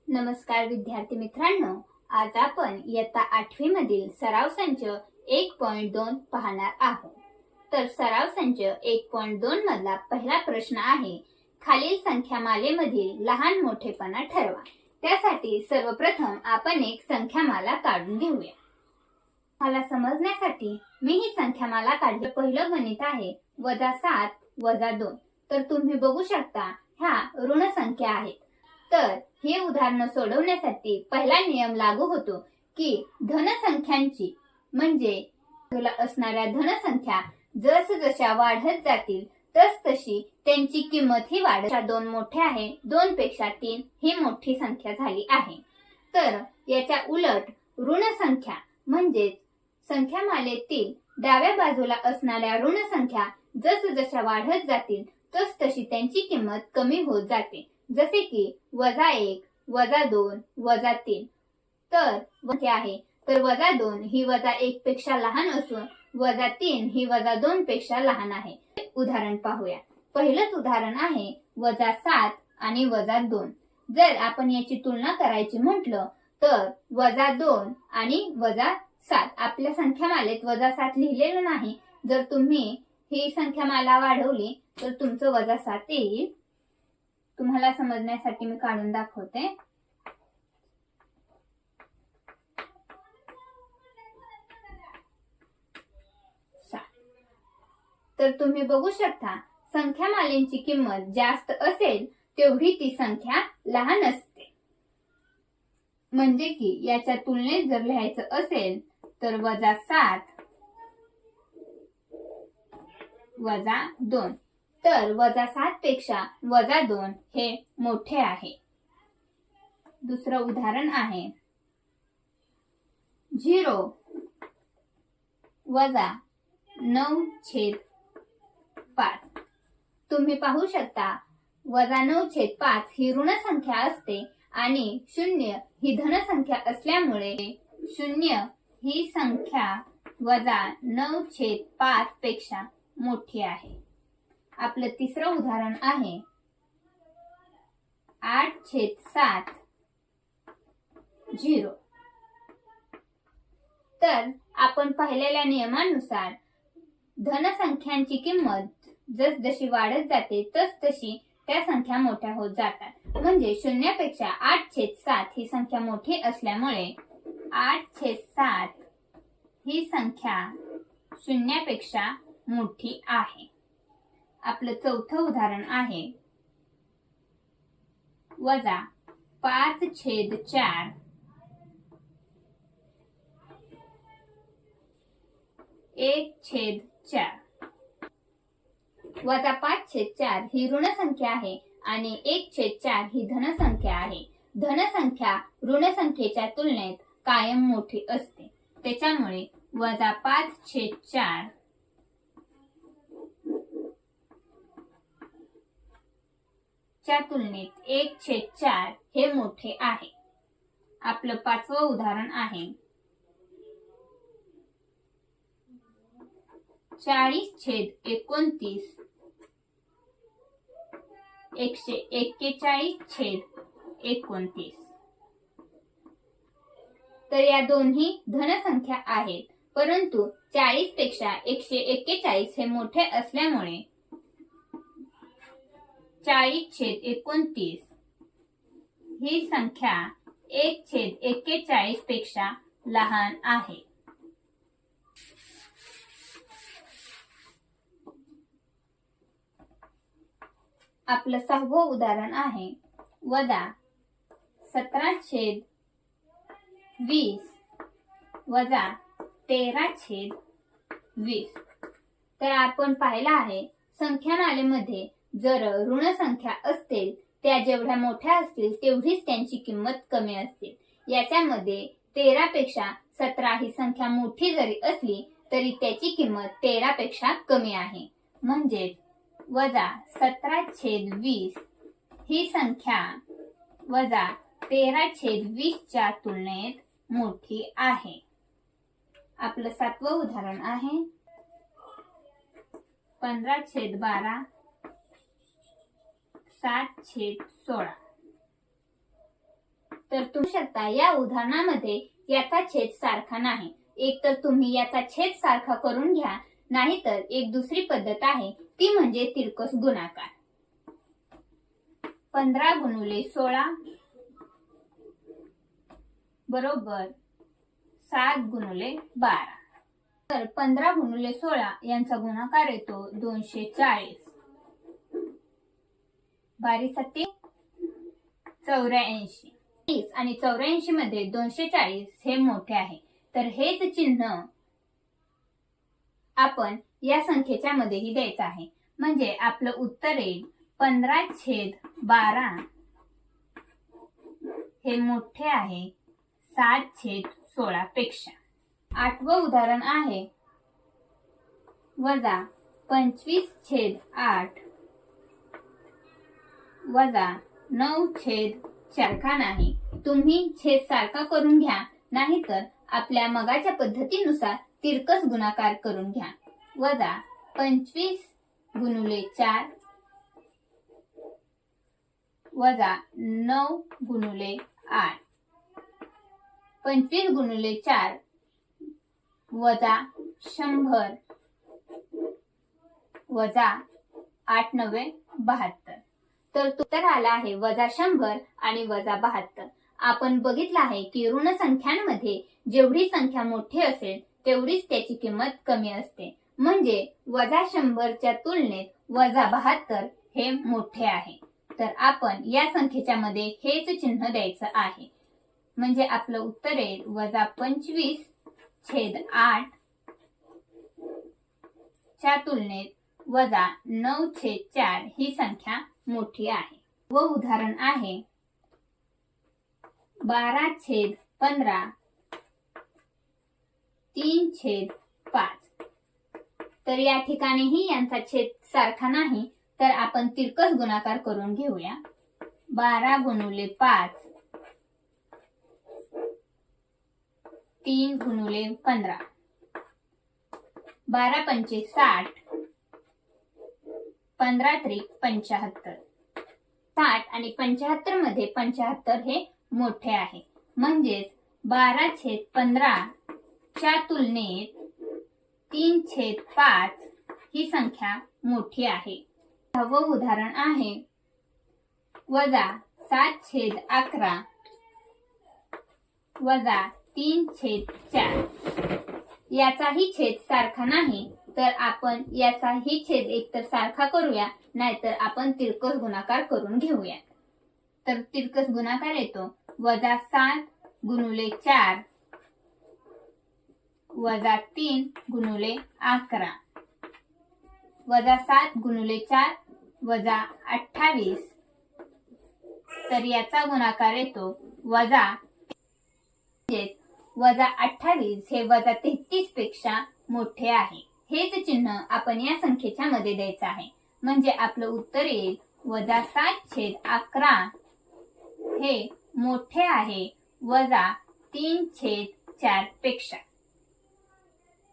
नमस्कार विद्यार्थी मित्रांनो, आज आपण इयत्ता 8वी मधील सराव संच 1.2 पाहणार आहोत। तर सराव संच 1.2 मधला पहिला प्रश्न आहे, खालील संख्यामालेमधील लहान मोठेपणा ठरवा। त्यासाठी सर्वप्रथम आपण एक संख्यामाला काढून घेऊया। मला समजण्यासाठी मी ही संख्यामाला काढली। पहिलं गणित आहे -7 - 2। तर तुम्ही बघू शकता ह्या ऋण संख्या आहेत। तर हे उदाहरण सोडवण्यासाठी पहिला नियम लागू होतो की धन संख्यांची म्हणजे तुला असणाऱ्या धन संख्या जसजशा वाढत जातील तसतशी त्यांची किंमत ही वाढत। 2 मोठे आहे, 2 पेक्षा 3 ही मोठी संख्या झाली आहे। तर याच्या उलट ऋण संख्या म्हणजे संख्यामालेतील डाव्या बाजूला असणाऱ्या ऋण संख्या जसजशा वाढत जातील तसतशी त्यांची किंमत कमी होत जाते। जसे की -1, -2, -3। तर काय आहे तर -2 ही -1 पेक्षा लहान असून -3 ही -2 पेक्षा लहान आहे। उदाहरण पाहूया। पहिलंच उदाहरण आहे -7 आणि -2। जर आपण याची तुलना करायची म्हटलं तर -2 आणि -7 आपल्या संख्यामालेत -7 लिहिलेलं नाही। जर तुम्ही ही संख्यामाला वाढवली तर तुमचं -7 येईल। तुम्हाला समजण्यासाठी मी काढून दाखवते। तर तुम्ही बघू शकता संख्यामालेची किंमत जास्त असेल तेवढी ती संख्या लहान असते। म्हणजे की याच्या तुलनेत जर लिहायचं असेल तर -7 - 2। तर -7 पेक्षा -2 हे मोठे आहे। दुसरं उदाहरण आहे 0 - 9/5। तुम्ही पाहू शकता -9/5 ही ऋण संख्या असते आणि 0 ही धन संख्या असल्यामुळे 0 ही संख्या -9/5 पेक्षा मोठी आहे। आपलं तिसरं उदाहरण आहे 8/7/0। तर आपण पाहिलेल्या नियमानुसार धनसंख्यांची किंमत जसजशी वाढत जाते तसतशी त्या संख्या मोठ्या होत जातात। म्हणजे 0 पेक्षा 8/7 ही संख्या मोठी असल्यामुळे 8/7 ही संख्या 0 पेक्षा मोठी आहे। आपलं चौथं उदाहरण आहे -5/4 1/4। -5/4 ही ऋण संख्या आहे आणि 1/4 ही धन संख्या आहे। धन संख्या ऋण संख्येच्या तुलनेत कायम मोठी असते। त्याच्यामुळे -5/4 च्या तुलनेत 1/4 हे मोठे आहे। आपलं पाचवं उदाहरण आहे 40/29 141/29। तर या दोन्ही धन संख्या आहेत, परंतु 40 पेक्षा 141 हे मोठे असल्यामुळे 40/29 ही संख्या 1/41 पेक्षा लहान आहे। आपलं 6वं उदाहरण आहे 17/20 13/20। तर आपण पाहिलं आहे संख्यामालेमध्ये जर ऋण संख्या असतील त्या जेवढ्या मोठ्या असतील तेवढीच त्यांची किंमत कमी असते। याच्यामध्ये 13 पेक्षा 17 ही संख्या मोठी जरी असली तरी त्याची किंमत 13 पेक्षा कमी आहे। म्हणजे -17/20 ही संख्या 13/20 च्या तुलनेत मोठी आहे। आपलं 7वं उदाहरण आहे 15/12 7/16। तर तुम्ही शकता या उदाहरणामध्ये याचा छेद सारखा नाही. एक तर तुम्ही याचा छेद सारखा करून घ्या, नाहीतर एक दुसरी पद्धत आहे ती म्हणजे तिरकस गुणाकार. 15 गुणिले 16 बरोबर 7 गुणिले 12. तर 15 गुणिले 16 यांचा गुणाकार येतो 240. 12 7 84. 30 आणि 84 मध्ये 240 हे मोठे आहे, तर हेच चिन्ह आपण या संख्येच्या मध्येही द्यायचं आहे. म्हणजे आपलं उत्तर येईल 15/12 हे मोठे आहे 7/16 पेक्षा. 8वं उदाहरण आहे वजा 25/8 वजा 9/4. सारखा नाही, तुम्ही छेद सारखा करून घ्या, नाहीतर आपल्या मगाच्या पद्धतीनुसार तिरकस गुणाकार करून घ्या. वजा 25 गुणिले 4 वजा 9 गुणिले 8. 25 गुणिले 4 वजा 100 वजा 8×9 72. तर उत्तर आला आहे वजा 100 आणि वजा 72. आपण बघितलं आहे की ऋण संख्यांमध्ये जेवढी संख्या मोठी असेल तेवढीच त्याची किंमत कमी असते. म्हणजे वजा 100च्या तुलनेत वजा 72 हे मोठे आहे. तर आपण या संख्येच्या मध्ये हेच चिन्ह द्यायचं आहे. म्हणजे आपलं उत्तर येईल वजा 25/8 च्या तुलनेत वजा 9/4 ही संख्या मोठी आहे. व उदाहरण आहे 12/15 3/5. तर या ठिकाणीही यांचा छेद सारखा नाही, तर आपण तिरकस गुणाकार करून घेऊया. 12 गुणिले 5 3 गुणिले 15. 12 पंचे 60 15 त्रिक 75. 60 आणि 75 मध्ये 75 हे मोठे आहे. म्हणजेच 12/15 च्या तुलनेत 3/5 ही संख्या मोठी आहे. 6वं उदाहरण आहे वजा 7/11 वजा 3/4. याचाही छेद सारखा नाही, तर आपण याचाही छेद एकतर सारखा करूया, नाहीतर आपण तिरकस गुणाकार करून घेऊया. तर तिरकस गुणाकार येतो वजा 7 गुणिले 4 वजा 3 गुणिले 11 वजा 7 गुणिले 4 वजा 28. तर याचा गुणाकार येतो वजा वजा 28 हे वजा 33 पेक्षा मोठे आहे. हेच चिन्ह आपण या संख्येच्या मध्ये द्यायचं आहे. म्हणजे आपलं उत्तर येईल वजा 7/11 हे मोठे आहे वजा 3/4 पेक्षा.